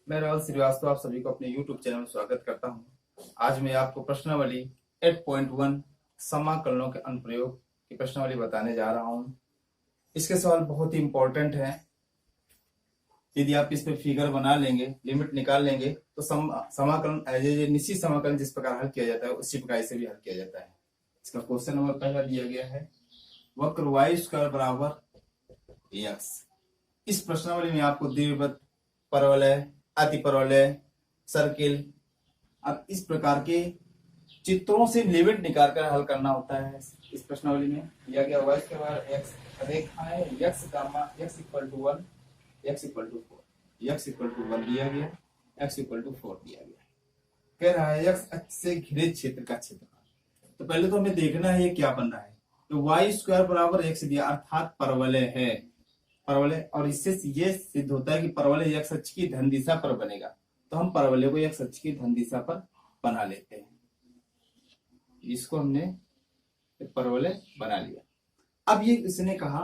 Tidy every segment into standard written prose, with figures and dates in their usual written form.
मैं राहुल श्रीवास्तव आप सभी को अपने YouTube चैनल में स्वागत करता हूं। आज मैं आपको प्रश्नावली 8.1 समाकलनों के अनुप्रयोग की प्रश्नावली बताने जा रहा हूं। इसके सवाल बहुत ही इंपॉर्टेंट हैं। यदि आप इस पे फिगर बना लेंगे, लिमिट निकाल लेंगे तो समाकलन निश्चित समाकलन जिस प्रकार हल किया जाता है उसी प्रकार से भी हल किया जाता है। इसका क्वेश्चन नंबर पहला दिया गया है, वक्र वाई स्क्वायर बराबर एक्स। इस प्रश्नावली में आपको दीर्घवृत्त, परवलय, अतिपरवलय, सर्किल, अब इस प्रकार के चित्रों से लिमिट निकाल कर हल करना होता है। इस प्रश्नावली में दिया गया y के बराबर x रेखाएं x x equal to 1, x equal to 4, x equal to 1 दिया गया, x इक्वल टू 4 दिया गया। कह रहा है x अक्ष से घिरे क्षेत्र का क्षेत्रफल। तो पहले तो हमें देखना है ये क्या बन रहा है। तो वाई स्क्वायर बराबर x दिया अर्थात परवलय है, परवलय, और इससे ये सिद्ध होता है कि परवलय x अक्ष की धन दिशा पर बनेगा। तो हम परवलय को x अक्ष की धन दिशा पर बना लेते हैं। इसको हमने परवलय बना लिया। अब ये इसने कहा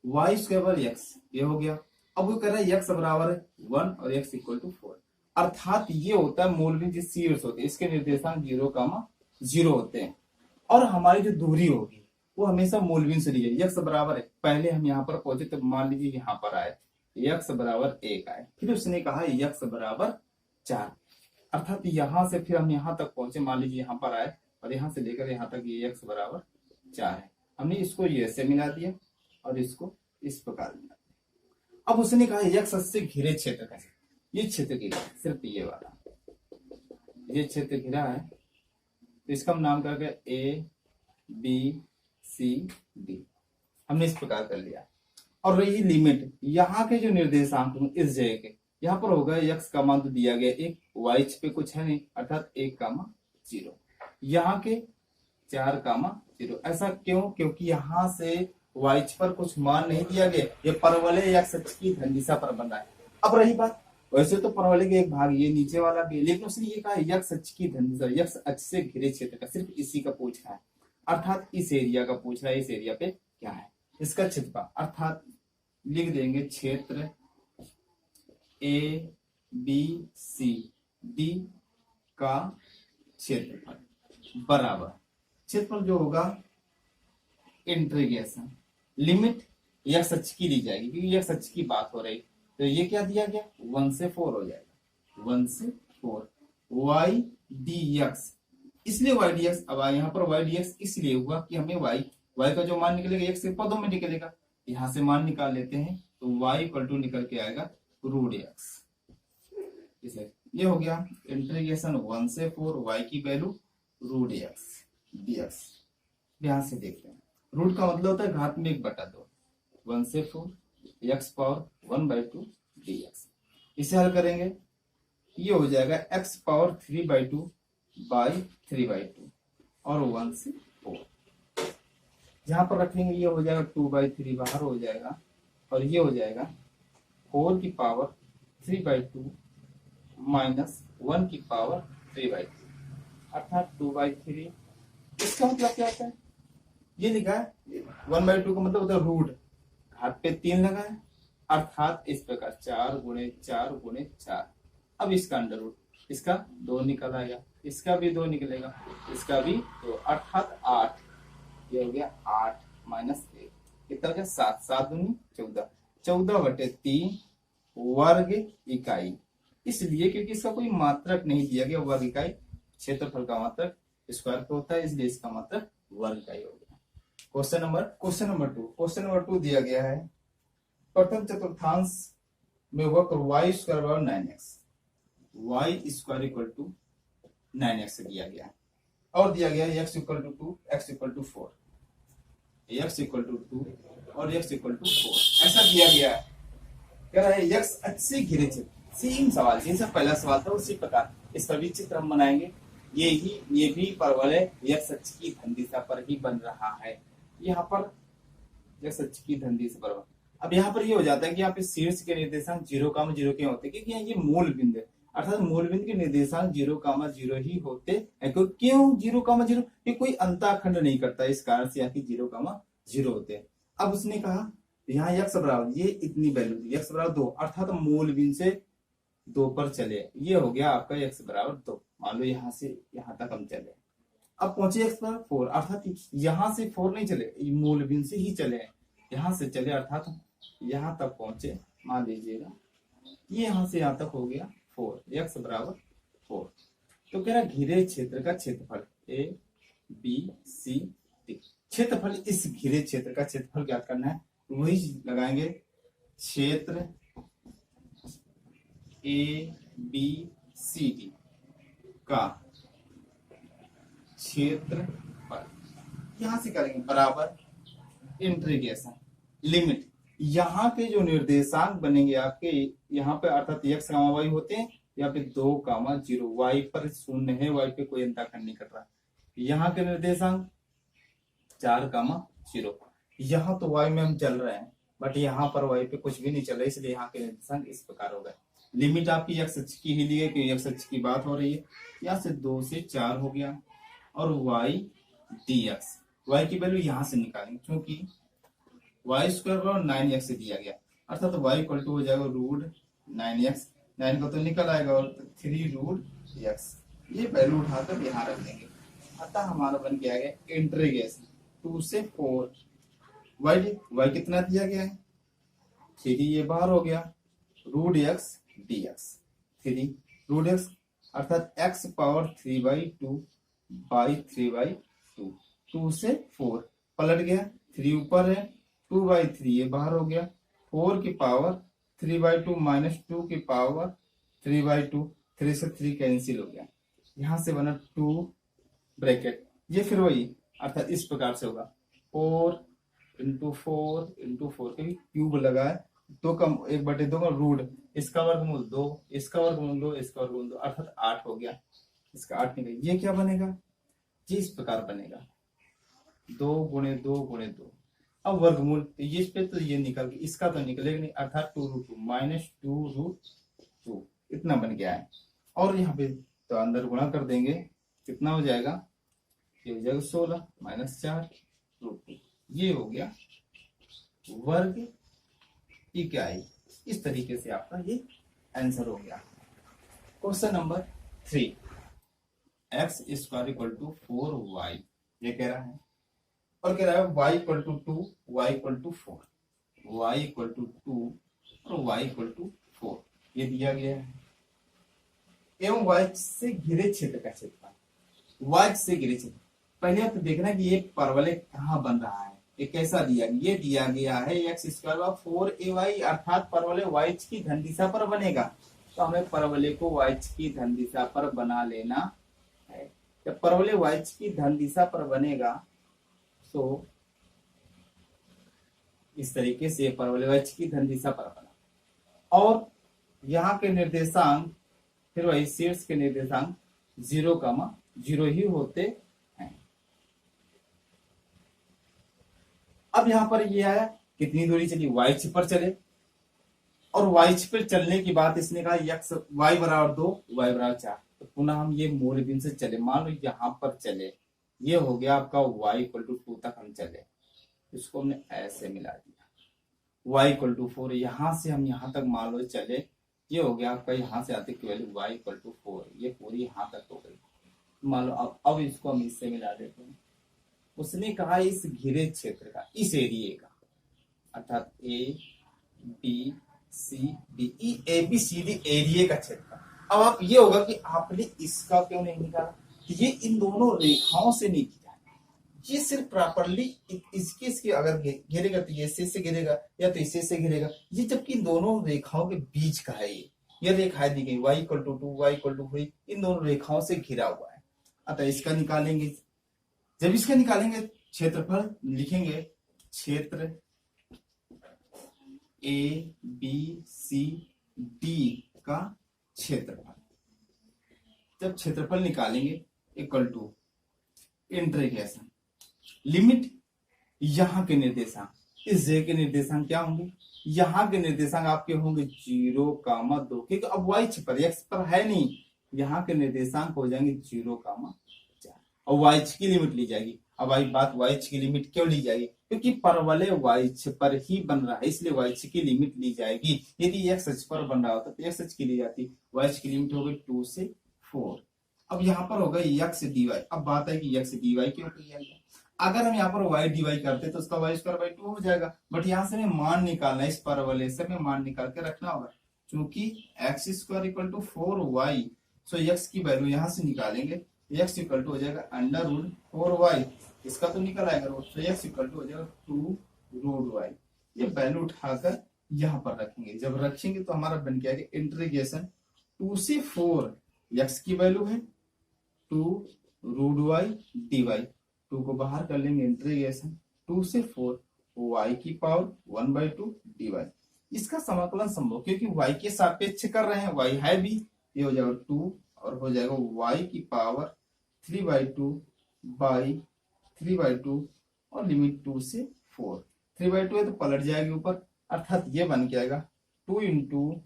y स्क्वायर बराबर x, ये हो गया। अब वो कह रहा है x बराबर 1 और x इक्वल टू 4, अर्थात ये होता है मूलबिंदु जिस शीर्ष होते हैं, इसके निर्देशांक 0, 0 होते हैं और हमारी जो दूरी होगी वो हमेशा मूलबिंदु से ली जाए। x बराबर है, पहले हम यहाँ पर पहुंचे तो मान लीजिए यहाँ पर आए, x बराबर 1 आए, फिर उसने कहा x बराबर 4, अर्थात यहाँ से फिर हम यहाँ तक पहुंचे, मान लीजिए यहाँ पर आए और यहाँ से लेकर यहाँ तक ये x बराबर 4 है। हमने इसको ये से मिला दिया और इसको इस प्रकार मिला दिया। अब उसने कहा x से घिरे क्षेत्र का, ये क्षेत्र घिरा है, सिर्फ ये वाला ये क्षेत्र घिरा है, तो इसका हम नाम करके A B C D हमने इस प्रकार कर लिया। और रही लिमिट, यहाँ के जो निर्देशांक इस जगह के, यहाँ पर होगा x का मान तो दिया गया 1, y पे कुछ है नहीं अर्थात 1, 0, यहाँ के 4, 0। ऐसा क्यों? क्योंकि यहाँ से y पर कुछ मान नहीं दिया गया, ये परवलय x अक्ष की धन दिशा पर बना है। अब रही बात, वैसे तो परवलय के एक भाग ये नीचे वाला भी है, लेकिन उसने ये कहा x अक्ष की धन दिशा, x अक्ष से घिरे क्षेत्र का, सिर्फ इसी का पूछ रहा है, अर्थात इस एरिया का पूछ रहा है। इस एरिया पे क्या है, इसका क्षेत्रफल, अर्थात लिख देंगे क्षेत्र A B C D का क्षेत्रफल बराबर, क्षेत्रफल जो होगा इंटीग्रेशन, लिमिट x अक्ष की ली जाएगी क्योंकि x अक्ष की बात हो रही, तो ये क्या दिया गया 1 से 4 हो जाएगा, 1 से 4 y dx, इसलिए y dx। अब यहाँ पर y dx इसलिए हुआ कि हमें y का जो मान निकलेगा x के पदों में निकलेगा, यहाँ से मान निकाल लेते हैं तो y इक्वल टू निकल के आएगा √x। इसे ये हो गया इंटीग्रेशन 1 से 4 y की वैल्यू √x dx। ध्यान से देखते हैं, रूट का मतलब होता है घात में 1/2, 1 से 4 x पावर 1/2 dx। इसे हल करेंगे, ये हो जाएगा x पावर 3/2 बाई 3/2 और 1 से 4, जहां पर रखेंगे ये हो जाएगा 2/3 बाहर हो जाएगा और ये हो जाएगा 4 की पावर 3/2 माइनस 1 की पावर 3/2 अर्थात 2/3। इसका मतलब क्या होता है, ये लिखा है 1/2 का मतलब होता है रूट, घात पे 3 लगा है, अर्थात इस प्रकार 4 गुणे 4 गुणे 4। अब इसका अंडर रूट, इसका 2 निकल आएगा, इसका भी 2 निकलेगा, इसका भी 2, अर्थात 8। ये हो गया 8 माइनस 1 कितना हो गया 7, 7 दूनी 14, 14/3 वर्ग इकाई। इसलिए क्योंकि इसका कोई मात्रक नहीं दिया गया वर्ग इकाई, क्षेत्रफल का मात्रक स्क्वायर पे होता है, इसलिए इसका मात्रक वर्ग इकाई हो गया। क्वेश्चन नंबर 2 दिया गया है, प्रथम चतुर्थांश में वक्र y स्क्वायर बराबर 9x, y square equal to 9x दिया गया है और दिया गया है x equal to 2, x equal to 4, x equal to 2 और x इक्वल टू 4 ऐसा दिया गया है। कह रहा है x अक्ष से घिरे क्षेत्र, सेम सवाल जैसा पहला सवाल था उसी प्रकार इसका भी चित्र हम बनाएंगे। ये भी परवलय x अक्ष की धन दिशा पर ही बन रहा है, यहाँ पर x अक्ष की धन दिशा पर। अब यहाँ पर ये हो जाता है कि यहाँ पे शीर्ष के निर्देशांक 0, 0 क्यों होते हैं, क्योंकि ये मूल बिंदु है, अर्थात मूल बिंदु के निर्देशांक 0, 0 ही होते हैं। क्यों 0, 0? ये कोई अंताखंड नहीं करता, इस कारण से यहाँ की 0, 0 होते हैं। अब उसने कहा यहाँ x बराबर, ये इतनी वैल्यू दी, x बराबर 2, अर्थात मूल बिंदु से 2 पर चले, ये हो गया आपका x बराबर 2। मान लो यहाँ से यहाँ तक हम चले, अब पहुंचे x बराबर 4, अर्थात यहाँ से 4 नहीं चले, मूल बिंदु से ही चले, यहाँ से चले अर्थात यहाँ तक पहुंचे। मान लीजिएगा ये यहाँ से यहाँ तक हो गया 4, x बराबर 4। तो कह रहा घिरे क्षेत्र का क्षेत्रफल ए बी सी डी, क्षेत्रफल, इस घिरे क्षेत्र का क्षेत्रफल ज्ञात करना है। वही लगाएंगे, क्षेत्र ए बी सी डी का क्षेत्रफल, यहां से करेंगे बराबर इंटीग्रेशन लिमिट, यहाँ के जो निर्देशांक बनेंगे आपके यहाँ पे अर्थात x, y होते हैं, यहाँ पे 2, 0, y पर 0 है, y पे कोई अंतर नहीं कर रहा। यहाँ के निर्देशांक 4, 0, यहाँ तो y में हम चल रहे हैं, बट यहाँ पर y पे कुछ भी नहीं चल रहा, इसलिए यहाँ के निर्देशांक इस प्रकार हो गए। लिमिट आपकी x अक्ष की ही ली है, क्योंकि x अक्ष की बात हो रही है। यहाँ से 2 से 4 हो गया, और y dx, y की वैल्यू यहाँ से निकालेंगे, क्योंकि y स्क्वायर बराबर 9x से दिया गया, अर्थात तो y इक्वल टू हो जाएगा रूट 9x, 9 का तो निकल आएगा, और 3 रूट x, ये वैल्यू उठाकर यहाँ रख देंगे। अतः हमारा बन के आ गया इंटीग्रेशन 2 से 4, y कितना दिया गया है 3, ये बाहर हो गया, root x dx, 3 root x अर्थात x पावर 3/2 बाई 3/2, 2 से 4 पलट गया, 3 ऊपर है, 2/3 ये बाहर हो गया, 4 की पावर 3/2 माइनस 2 की पावर 3/2, 3 से 3 कैंसिल हो गया, यहां से बना 2 ब्रैकेट, ये फिर वही अर्थात इस प्रकार से होगा 4 इंटू 4 के क्यूब लगाए, 1/2 का रूट, इसका वर्गमूल 2, इसका वर्गमूल 2, इसका वर्गमूल 2, अर्थात 8 हो गया, इसका 8 निकल, ये क्या बनेगा, ये इस प्रकार बनेगा 2 गुणे 2 गुणे 2। अब वर्गमूल ये पे तो ये निकल गया, इसका तो निकलेगा नहीं, अर्थात 2√2 माइनस 2√2 इतना बन गया है। और यहाँ पे तो अंदर गुणा कर देंगे, कितना हो जाएगा, ये हो जाएगा 16 माइनस 4√2, ये हो गया वर्ग इकाई। इस तरीके से आपका ये आंसर हो गया। Question number 3, x square equal to 4y, ये कह रहा है, और कह रहा है y equal to 2, y equal to 4, y equal to 2 और y इक्वल टू 4, ये दिया गया है। एवं y से घिरे क्षेत्र का क्षेत्रफल, y से घिरे क्षेत्र, पहले आप तो देखना कि ये परवलय कहाँ बन रहा है, ये कैसा दिया, ये दिया गया है x स्क्वायर बाय 4ay, अर्थात परवलय y की धन दिशा पर बनेगा, तो हमें परवलय को y की धन दिशा पर बना लेना है। जब परवलय y की धन दिशा पर बनेगा तो इस तरीके से परवलय y की धन दिशा पर बना, और यहाँ के निर्देशांक फिर वही शीर्ष के निर्देशांक 0, ही होते हैं। अब यहाँ पर ये आया, कितनी दूरी चली, y अक्ष पर चले, और y अक्ष पर चलने की बात इसने कहा y बराबर 2, y बराबर 4, तो पुनः हम ये मूल बिंदु से चले, मान लो यहाँ पर चले, ये हो गया आपका y इक्वल टू 2 तक हम चले, इसको हमने ऐसे मिला दिया, y इक्वल टू 4, यहाँ से हम यहाँ तक मान लो चले, ये हो गया आपका यहाँ से आते की वैल्यू y इक्वल टू 4, ये पूरी यहाँ तक हो गई, मान लो अब इसको हम इससे मिला देते हैं। उसने कहा इस घिरे क्षेत्र का, इस एरिया का, अर्थात A B C D area का क्षेत्र। अब आप ये होगा कि आपने इसका क्यों नहीं निकाला, ये इन दोनों रेखाओं से नहीं किया, ये सिर्फ प्रॉपरली इसके अगर घेरेगा तो ये इससे घेरेगा, या तो इससे से घेरेगा, ये जबकि इन दोनों रेखाओं के बीच का है, ये रेखाएं दी गई y equal to 2, y equal to 3, इन दोनों रेखाओं से घिरा हुआ है। अतः इसका निकालेंगे, जब इसका निकालेंगे क्षेत्रफल लिखेंगे, क्षेत्र ए बी सी डी का क्षेत्रफल, जब क्षेत्रफल निकालेंगे इक्वल टू इंटीग्रेशन लिमिट, यहाँ के निर्देशांक, इस जगह के निर्देशांक क्या होंगे, यहाँ के निर्देशांक आपके होंगे 0, 2, क्योंकि अब y पर x पर है नहीं, यहाँ के निर्देशांक हो जाएंगे 0, 4, और y की लिमिट ली जाएगी। अब आई बात y की लिमिट क्यों ली जाएगी, क्योंकि परवलय y अक्ष पर ही बन रहा है, इसलिए y अक्ष की लिमिट ली जाएगी। यदि x अक्ष पर बन रहा होता तो x अक्ष की ली जाती, y अक्ष की लिमिट हो गई 2 से 4। अब यहाँ पर होगा x dy। अब बात है कि x dy क्यों किया गया? अगर हम यहाँ पर y dy करते तो उसका y स्क्वायर बाई 2 हो जाएगा, बट यहाँ से हमें मान निकालना है, इस परवलय से हमें मान निकाल के रखना होगा। क्योंकि x square equal to 4y, so x की वैल्यू यहाँ से निकालेंगे, x इक्वल टू हो जाएगा अंडर रूट 4y, इसका तो निकल आएगा रूट, तो x इक्वल टू हो जाएगा 2 रूट y। ये वैल्यू उठाकर यहाँ पर रखेंगे, जब रखेंगे तो हमारा बन के आएगा इंटीग्रेशन 2 से 4, x की वैल्यू है 2 रूट y dy, 2 को बाहर कर लेंगे, इंटीग्रेशन 2 से 4 y की पावर 1/2 dy। इसका समाकलन संभव, क्योंकि y के सापेक्ष कर रहे हैं, y है भी, ये हो जाएगा 2 और हो जाएगा y की पावर 3/2 बाई 3/2 और लिमिट 2 से 4। 3/2 है तो पलट जाएगी ऊपर, अर्थात ये बन के आएगा 2 इंटू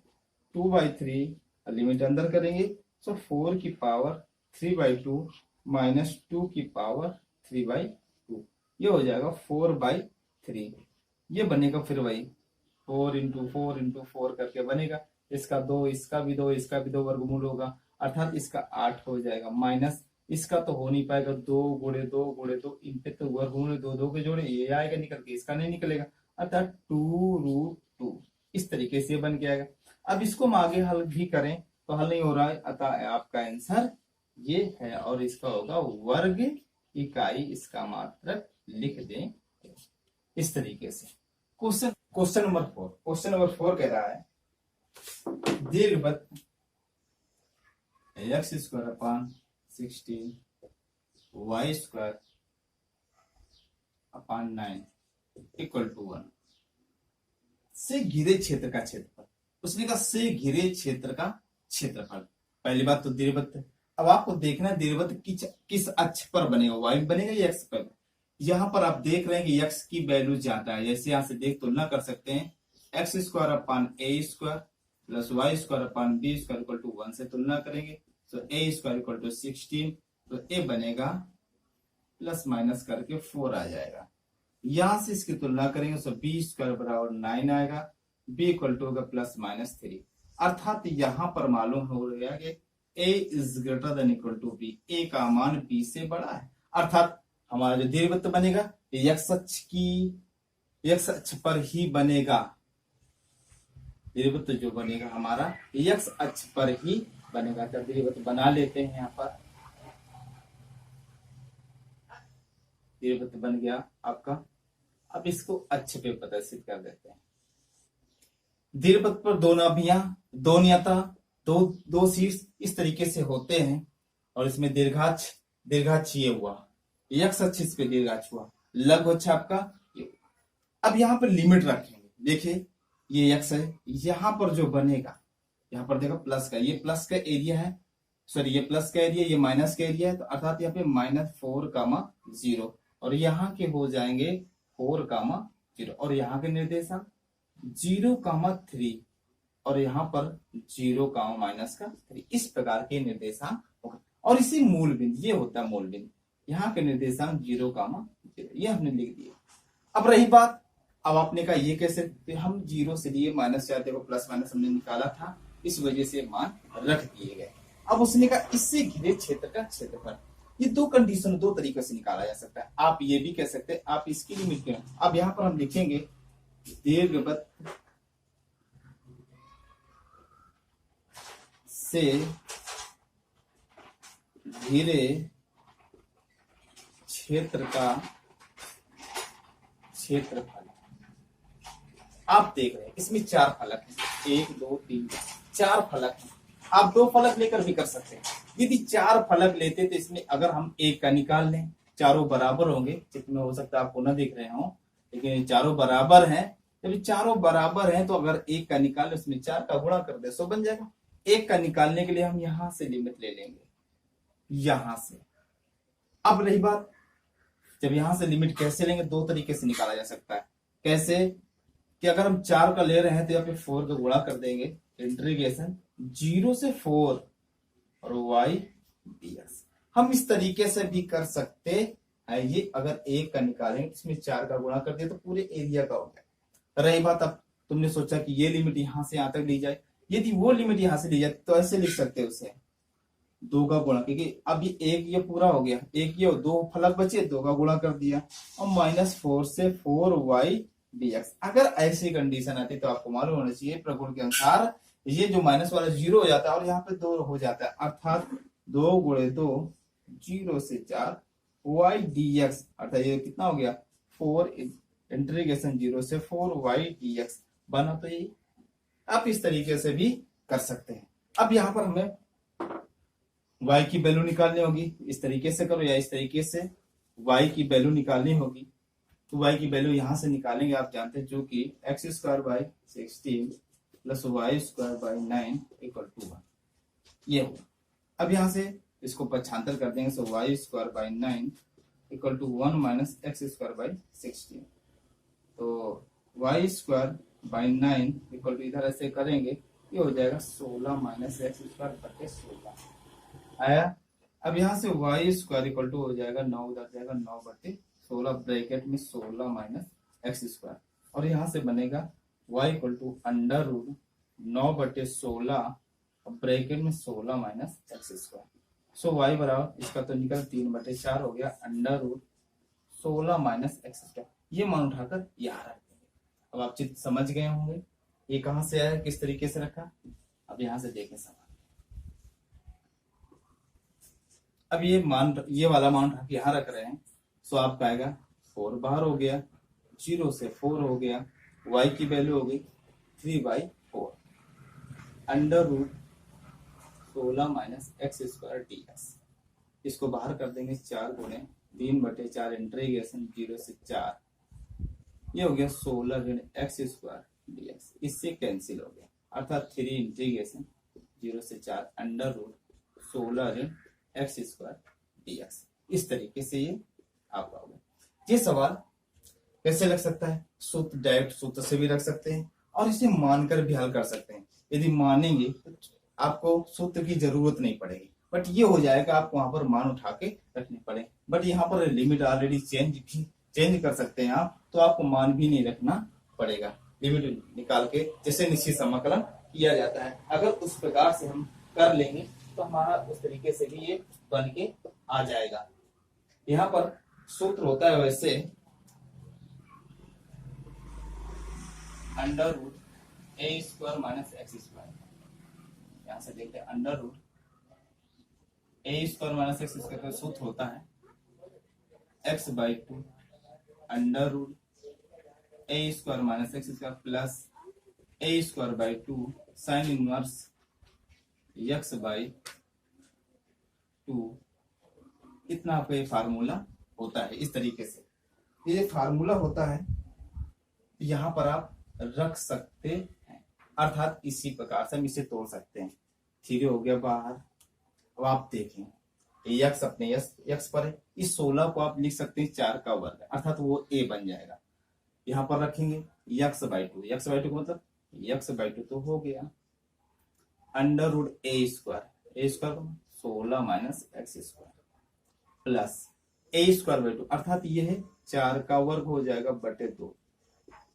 2/3, लिमिट अंदर करेंगे, सो 4 की पावर 3/2 माइनस 2 की पावर 3/2, ये हो जाएगा 4/3। ये बनेगा फिर वही 4 इंटू 4 करके बनेगा, इसका 2, इसका भी 2, इसका भी 2 वर्गमूल होगा, अर्थात इसका 8 हो जाएगा, माइनस इसका तो हो नहीं पाएगा, 2 गुणे 2 गुणे 2, इन पे तो वर्गमूल 2 के जोड़े, ये आएगा निकल के, इसका नहीं निकलेगा, अर्थात 2 रूट 2। इस तरीके से बन के आएगा। अब इसको हम आगे हल भी करें तो हल नहीं हो रहा है, अतः आपका आंसर ये है और इसका होगा वर्ग इकाई, इसका मात्रक लिख दें इस तरीके से। क्वेश्चन नंबर 4 कह रहा है दीर्घवृत्त x square upon 16 y square upon 9 equal to 1 से घिरे क्षेत्र का क्षेत्रफल। उसने कहा से घिरे क्षेत्र का क्षेत्रफल। पहली बात तो दीर्घवृत्त, अब आपको देखना है दीर्घवृत्त किस अक्ष पर बनेगा, y बनेगा या x पर। यहां पर आप देख रहे हैं कि x की वैल्यू ज्यादा है, जैसे यहां से देख तुलना कर सकते हैं, x square upon a square plus y square upon b square equal to 1 से तुलना करेंगे, तो ए स्क्वायर इक्वल टू 16, तो ए बनेगा प्लस माइनस करके 4 आ जाएगा। यहां से इसकी तुलना करेंगे तो बी स्क्वायर बराबर 9 आएगा, बी इक्वल टू होगा प्लस माइनस 3, अर्थात यहां पर मालूम हो गया कि a is greater than equal to b, a का मान बी से बड़ा है, अर्थात हमारा जो दीर्घवृत्त बनेगा एक्स अक्ष पर ही बनेगा। दीर्घवृत्त जो बनेगा हमारा एक्स अक्ष पर ही बनेगा। तो दीर्घवृत्त बना लेते हैं, यहाँ पर दीर्घवृत्त बन गया आपका। अब इसको अक्ष पे प्रदर्शित कर देते हैं। दीर्घवृत्त पर दो नाभियां, दो नियता, दो शीर्ष इस तरीके से होते हैं और इसमें दीर्घाक्ष ये हुआ, एक्स अक्ष इस पे दीर्घाक्ष हुआ, लघु अक्ष आपका। अब यहाँ पर लिमिट रखेंगे, देखिए ये एक्स है, यहाँ पर जो बनेगा, यहाँ पर देखो प्लस का, ये प्लस का एरिया है, सॉरी ये प्लस का एरिया, ये माइनस का एरिया है, तो अर्थात यहाँ पे -4, और यहाँ के हो जाएंगे 4, और यहाँ के निर्देशांक 0, 3 और यहाँ पर 0, -3, इस प्रकार के निर्देशांक होगा। और इसी मूल बिंदु, ये होता है मूल बिंदु, यहाँ के निर्देशांक 0, 0, ये हमने लिख दिया। अब रही बात, अब आपने कहा ये कैसे, तो हम 0 से लिए -4 देखो प्लस माइनस हमने निकाला था, इस वजह से मान रख दिए गए। अब उसने कहा इससे घिरे क्षेत्र का क्षेत्रफल, ये दो कंडीशन दो तरीके से निकाला जा सकता है। आप ये भी कह सकते हैं, आप इसकी लिमिट करें। अब यहाँ पर हम लिखेंगे दीर्घवृत्त से घिरे क्षेत्र का क्षेत्रफल। आप देख रहे हैं इसमें 4 फलक हैं, 1 2 3 4 फलक हैं। आप 2 फलक लेकर भी कर सकते हैं। यदि 4 फलक लेते तो इसमें अगर हम 1 का निकाल लें, चारों बराबर होंगे, चित्र में हो सकता है आपको न दिख रहे हो, लेकिन चारों बराबर हैं। जब चारों बराबर हैं तो अगर 1 का निकाल उसमें 4 का गुणा कर दे 100 बन जाएगा। 1 का निकालने के लिए हम यहां से लिमिट ले लेंगे, यहां से। अब रही बात, जब यहां से लिमिट कैसे लेंगे, 2 तरीके से निकाला जा सकता है। कैसे कि अगर हम 4 का ले रहे हैं तो यहाँ पे 4 का गुणा कर देंगे, इंटीग्रेशन 0 से 4 और y dx। हम इस तरीके से भी कर सकते ये अगर एक का निकालेंगे इसमें 4 का गुणा कर दिया तो पूरे एरिया का हो गया। रही बात, अब तुमने सोचा कि ये लिमिट यहाँ से यहाँ तक ली जाए, यदि वो लिमिट यहाँ से ली जाए तो ऐसे लिख सकते हो उसे 2 का गुणा, क्योंकि अब ये एक ये पूरा हो गया, एक ये 2 फलक बचे, 2 का गुणा कर दिया और -4 से 4y dx। अगर ऐसी कंडीशन आती तो आपको मालूम होना चाहिए प्रगुण के अनुसार ये जो माइनस वाला 0 हो जाता है और यहाँ पे 2 हो जाता है, अर्थात 2 गुणे 2 0 से 4 y dx, अर्थात ये कितना हो गया 4 इंटीग्रेशन 0 से 4y dx बना। तो ये आप इस तरीके से भी कर सकते हैं। अब यहाँ पर हमें y की वैल्यू निकालनी होगी, इस तरीके से करो या इस तरीके से y की वैल्यू निकालनी होगी। तो y की वैल्यू यहां से निकालेंगे, आप जानते हैं, जो कि x² / 16 + y² / 9 = 1 ये होगा। अब यहां से इसको पक्षांतर कर देंगे, सो y² / 9 = 1 - x² / 16। तो y² / 9 = इधर ऐसे करेंगे, ये हो जाएगा 16 - x² / 16 आया। अब यहाँ से y² हो जाएगा 9, उधर जाएगा 9/16 ब्रैकेट में 16 - x², और यहाँ से बनेगा y √ 9/16 ब्रैकेट में 16 - x²। सो y बराबर इसका तो निकल 3/4 हो गया √ 16 - x²। ये मान उठाकर यहाँ रख देंगे। अब आप चित्र समझ गए होंगे ये कहाँ से आया, किस तरीके से रखा। अब यहाँ से देखें सवाल। अब ये वाला मान उठा के यहाँ रख रहे हैं, सो आपका आएगा 4 बाहर हो गया, 0 से 4 हो गया, y की वैल्यू हो गई 3/4 √ 16 - x² dx। इसको बाहर कर देंगे, 4 गुणे 3/4 इंटीग्रेशन 0 से 4, ये हो गया 16 × x² dx। इससे कैंसिल हो गया, अर्थात 3 इंटीग्रेशन 0 से 4 √ 16 × x² dx। इस तरीके से ये आपका होगा। ये सवाल कैसे लग सकता है, सूत्र डायरेक्ट सूत्र से भी रख सकते हैं और इसे मानकर भी हल कर सकते हैं। यदि मानेंगे तो आपको सूत्र की जरूरत नहीं पड़ेगी, बट ये हो जाएगा आपको वहां पर मान उठा के रखने पड़े। बट यहाँ पर लिमिट ऑलरेडी चेंज कर सकते हैं आप, तो आपको मान भी नहीं रखना पड़ेगा। लिमिट निकाल के जैसे निश्चित समाकलन किया जाता है, अगर उस प्रकार से हम कर लेंगे तो हमारा उस तरीके से भी ये बन के आ जाएगा। यहाँ पर सूत्र होता है वैसे √ a² - x²। यहाँ से देखते हैं √ a² - x² का सूत्र होता है x/2 √ a² - x² plus a²/2 sin inverse x/2। इतना आपका ये फार्मूला होता है। इस तरीके से ये फार्मूला होता है, यहाँ पर आप रख सकते हैं, अर्थात इसी प्रकार से हम इसे तोड़ सकते हैं। 3 हो गया बाहर। अब आप देखें x अपने x पर है, इस 16 को आप लिख सकते हैं 4 का वर्ग, अर्थात वो a बन जाएगा। यहाँ पर रखेंगे x/2, x/2 का मतलब x/2 तो हो गया √ a² 16 - x² प्लस a²/2, अर्थात ये है 4 का वर्ग हो जाएगा बटे 2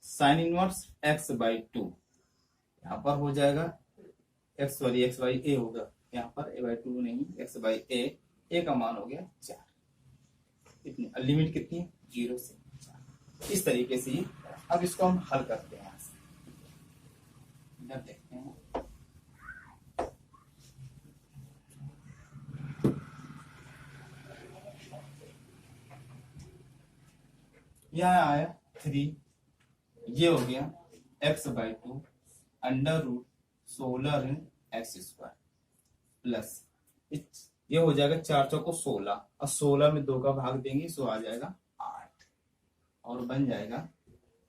साइन इनवर्स x/2। यहाँ पर हो जाएगा x/a होगा, यहाँ पर a/2 नहीं, x/a का मान हो गया 4। इतनी लिमिट कितनी है 0 से 4। इस तरीके से ही अब इसको हम हल करते हैं। यहाँ से इधर देखते हैं, यहाँ आया 3, ये हो गया x/2 √ 16 × x² प्लस ये हो जाएगा 4 चौको 16 और 16 में 2 का भाग देंगे सो आ जाएगा 8 और बन जाएगा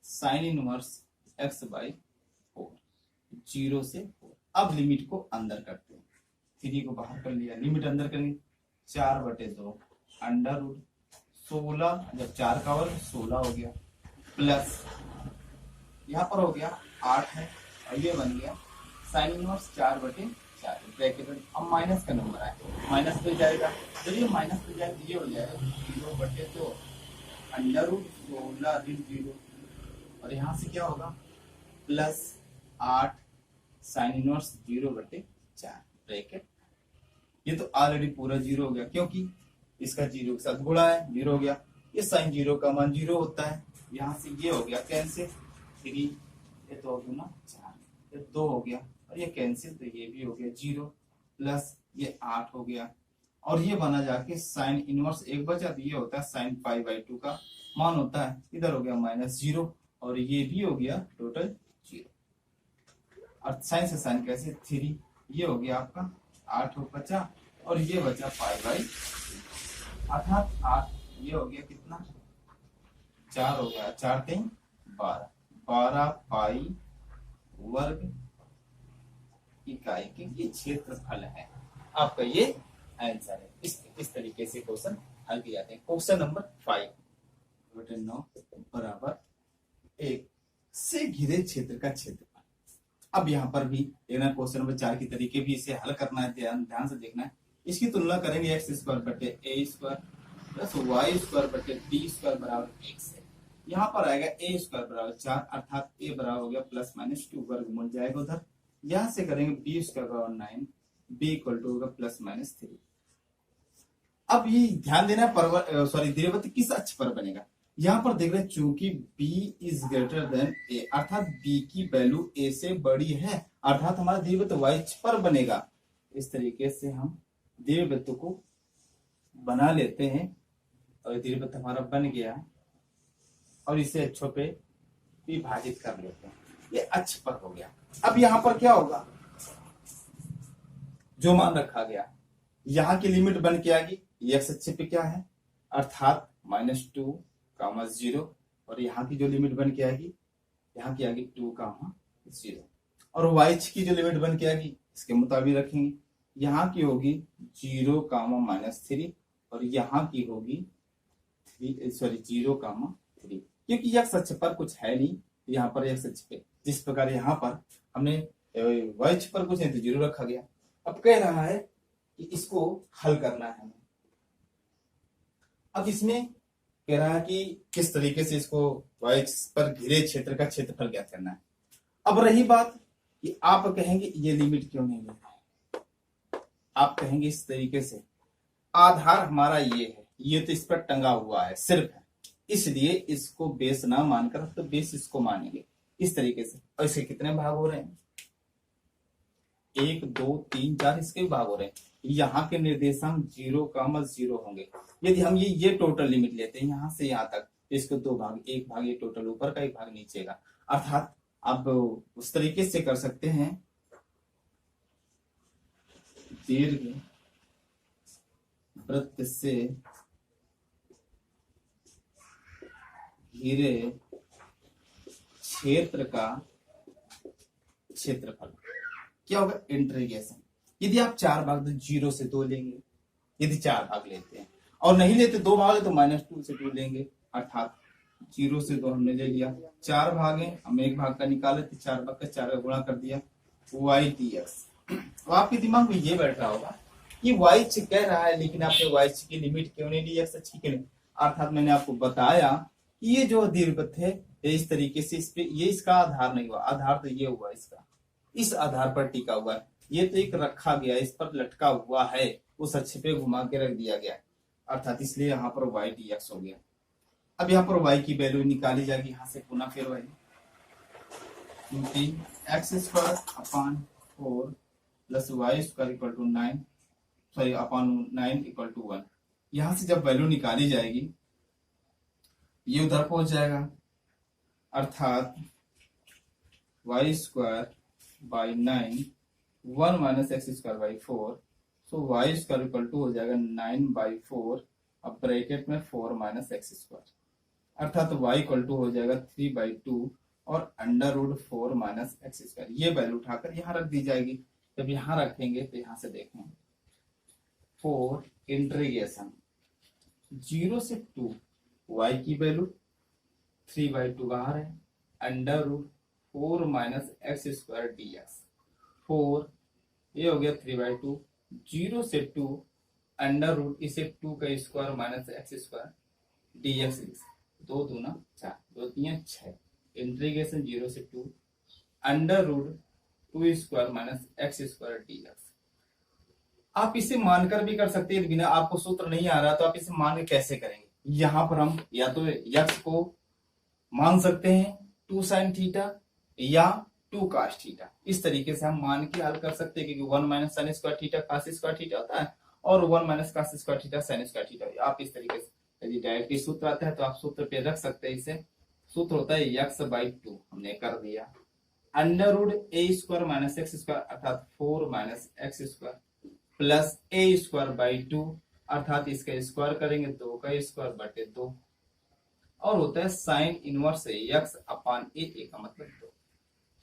साइन इनवर्स x/4 0 से 4। अब लिमिट को अंदर करते हैं, 3 को बाहर कर लिया, लिमिट अंदर करेंगे 4/2 √ 16, जब 4 का वर्ग 16 हो गया प्लस यहाँ पर हो गया 8 है और ये बन गया साइन इनवर्स 4/4 4 ब्रैकेट में। अब माइनस का नंबर आए, माइनस पे जाएगा, जब ये माइनस पे जाए तो ये हो जाएगा 0/2 अंडर रूट 16 ऋण 0, और यहाँ से क्या होगा प्लस 8 साइन इनवर्स 0/4 ब्रैकेट। ये तो ऑलरेडी पूरा 0 हो गया क्योंकि इसका 0 के साथ गुणा है, 0 हो गया। ये साइन 0 का मान 0 होता है, यहाँ से ये हो गया कैंसिल 3, ये तो हो गया ना 4, ये 2 हो गया, और ये कैंसिल तो ये भी हो गया 0, प्लस ये 8 हो गया, और ये बना जाके साइन इनवर्स 1 बचा, तो ये होता है साइन π/2 का मान होता है, इधर हो गया -0, और ये भी हो गया टोटल 0। और साइन से साइन कैसे 3, ये हो गया आपका 8 बचा, और ये बचा π/2, अर्थात 8, ये हो गया कितना 4 हो गया, 4 3 12, 12 पाई वर्ग इकाई के ये क्षेत्रफल है। आपका ये आंसर है। इस तरीके से क्वेश्चन हल किए जाते हैं। क्वेश्चन नंबर 5/9 बराबर 1 से घिरे क्षेत्र का क्षेत्रफल। अब यहाँ पर भी देखना क्वेश्चन नंबर 4 की तरीके भी इसे हल करना है, ध्यान से देखना है। इसकी तुलना करेंगे x² प्लस y² b² बराबर 1 से। यहाँ पर आएगा a² बराबर 4, अर्थात a बराबर हो गया +-2 वर्गमूल जाएगा उधर। यहाँ से करेंगे b² बराबर 9, b इक्वल टू होगा +-3। अब ये ध्यान देना दीर्घवृत्त किस अक्ष पर बनेगा। यहाँ पर देख रहे हैं चूंकि b is greater then a, अर्थात b की वैल्यू a से बड़ी है, अर्थात हमारा दीर्घवृत्त y अक्ष पर बनेगा। इस तरीके से हम दीर्घवृत्त को बना लेते हैं, और दीर्घवृत्त हमारा बन गया, और इसे अक्षों पे विभाजित कर लेते हैं। ये अक्ष पर हो गया। अब यहाँ पर क्या होगा, जो मान रखा गया यहाँ की लिमिट बन के आएगी, ये एक्स अक्ष पे क्या है अर्थात -2, 0, और यहाँ की जो लिमिट बन के आएगी, यहाँ की आएगी 2, 0, और y अक्ष की जो लिमिट बन के आएगी इसके मुताबिक रखेंगे। यहाँ की होगी 0, -3, और यहाँ की होगी 0, क्योंकि x अक्ष पर कुछ है नहीं, यहाँ पर x अक्ष पे जिस प्रकार यहाँ पर हमने y अक्ष पर कुछ नहीं तो 0 रखा गया। अब कह रहा है कि इसको हल करना है। अब इसमें कह रहा है कि किस तरीके से इसको y अक्ष पर घिरे क्षेत्र का क्षेत्रफल ज्ञात करना है। अब रही बात कि आप कहेंगे ये लिमिट क्यों नहीं लेना है, आप कहेंगे इस तरीके से आधार हमारा ये है, ये तो इस पर टंगा हुआ है सिर्फ है, इसलिए इसको बेस ना मानकर तो बेस इसको मानेंगे इस तरीके से। और इसके कितने भाग हो रहे हैं 1 2 3 4, इसके भाग हो रहे हैं। यहाँ के निर्देशांक 0, होंगे। यदि हम ये टोटल लिमिट लेते हैं यहाँ से यहाँ तक, तो इसको 2 भाग, एक भाग ये टोटल ऊपर का, एक भाग नीचे का। अर्थात आप उस तरीके से कर सकते हैं, दीर्घ वृत्त से घिरे क्षेत्र का क्षेत्रफल क्या होगा इंटीग्रेशन। यदि आप 4 भाग तो 0 से 2 लेंगे, यदि 4 भाग लेते हैं, और नहीं लेते 2 भाग तो -2 से 2 लेंगे, अर्थात 0 से 2 हमने ले लिया। 4 भाग है, हम एक भाग का निकाले तो 4 भाग का 4 का गुणा कर दिया y dx। तो आपके दिमाग में ये बैठ रहा होगा कि y अक्ष कह रहा है, लेकिन आपने y अक्ष की लिमिट क्यों नहीं ली x अक्ष की लिमिट। अर्थात मैंने आपको बताया कि ये जो दीर्घवृत्त है ये इस तरीके से इस पे ये इसका आधार नहीं हुआ, आधार तो ये हुआ इसका, इस आधार पर टिका हुआ है। ये तो एक रखा गया, इस पर लटका हुआ है, उस अक्ष पे घुमा के रख दिया गया, अर्थात इसलिए यहाँ पर y dx हो गया। अब यहाँ पर y की वैल्यू निकाली जाएगी, यहाँ से पुनः फिर वही क्योंकि x² + y² 9 = 1। यहाँ से जब वैल्यू निकाली जाएगी ये उधर पहुंच जाएगा, अर्थात y² / 9 1 - x² / 4, सो y² हो जाएगा 9/4, अब ब्रैकेट में 4 - x², अर्थात y हो जाएगा 3/2 और √4 - x²। ये वैल्यू उठाकर यहाँ रख दी जाएगी। जब यहाँ रखेंगे तो यहाँ से देखें 4 इंटीग्रेशन 0 से 2 y की वैल्यू 3/2 बाहर है √4 - x² dx 4 ये हो गया 3/2, 0 से 2 अंडर रूट इसे 2 का square minus x square dx लिख सकते, 2 दूना 4, 2 3 6, इंटीग्रेशन 0 से 2 under root 2 square minus x square dx। आप इसे मानकर भी कर सकते हैं, बिना आपको सूत्र नहीं आ रहा तो आप इसे मान के कैसे करेंगे। यहां पर हम या तो x को मान सकते हैं 2 sin थीटा या 2 cos थीटा, इस तरीके से हम मान के हल कर सकते हैं, क्योंकि 1 minus sin square theta cos square theta होता है और 1 minus cos square theta sin square theta. आप इस तरीके से यदि डायरेक्टली सूत्र आता है तो आप सूत्र पे रख सकते हैं। इसे सूत्र होता है x/2, हमने कर दिया, under root a square minus x square अर्थात 4 minus x square plus a square by 2 अर्थात इसका स्क्वायर करेंगे 2 का स्क्वायर बटे 2 और होता है sine inverse x upon a का मतलब 2,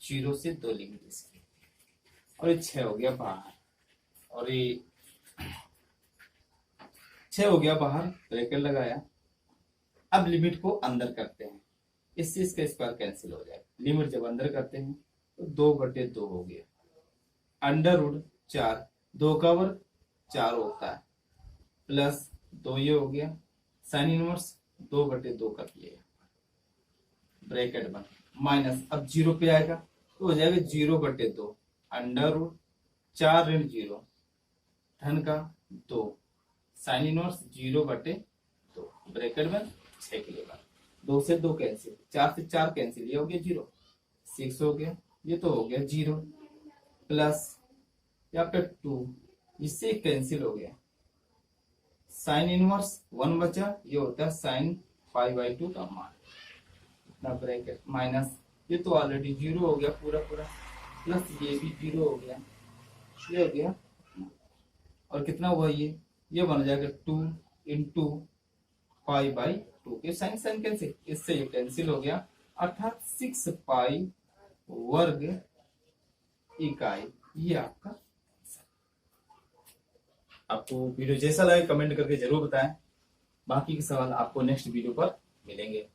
0 से 2 लिमिट इसकी, और ये 6 हो गया बाहर, और ये 6 हो गया बाहर, ब्रैकेट लगाया। अब लिमिट को अंदर करते हैं, इससे इसका स्क्वायर कैंसिल हो जाएगा। लिमिट जब अंदर करते हैं तो 2/2 हो गया, अंडर रूट 4, 2 का वर्ग 4 होता है, प्लस 2 ये हो गया, साइन इनवर्स 2/2 कर दिया, ब्रैकेट बंद, माइनस अब 0 पे आएगा तो हो जाएगा 0/2 अंडर रूट 4 ऋण 0 धन का 2 साइन इनवर्स 0/2 ब्रैकेट बंद, 6 के लिए बंद, 2 से 2 कैंसिल, 4 से 4 कैंसिल, ये हो गया 0, 6 हो गया, ये तो हो गया 0 प्लस यहाँ पे 2, इससे कैंसिल हो गया, साइन इनवर्स 1 बचा, ये होता है साइन 5/2 का मान, इतना ब्रैकेट माइनस, ये तो ऑलरेडी 0 हो गया पूरा पूरा, प्लस ये भी 0 हो गया, ये हो गया, और कितना हुआ ये बन जाएगा 2 इंटू 5/2 के साइन साइन कैंसिल, इससे ये कैंसिल हो गया, अर्थात 6 पाई वर्ग इकाई। ये आपका, आपको वीडियो जैसा लगे कमेंट करके जरूर बताएं, बाकी के सवाल आपको नेक्स्ट वीडियो पर मिलेंगे।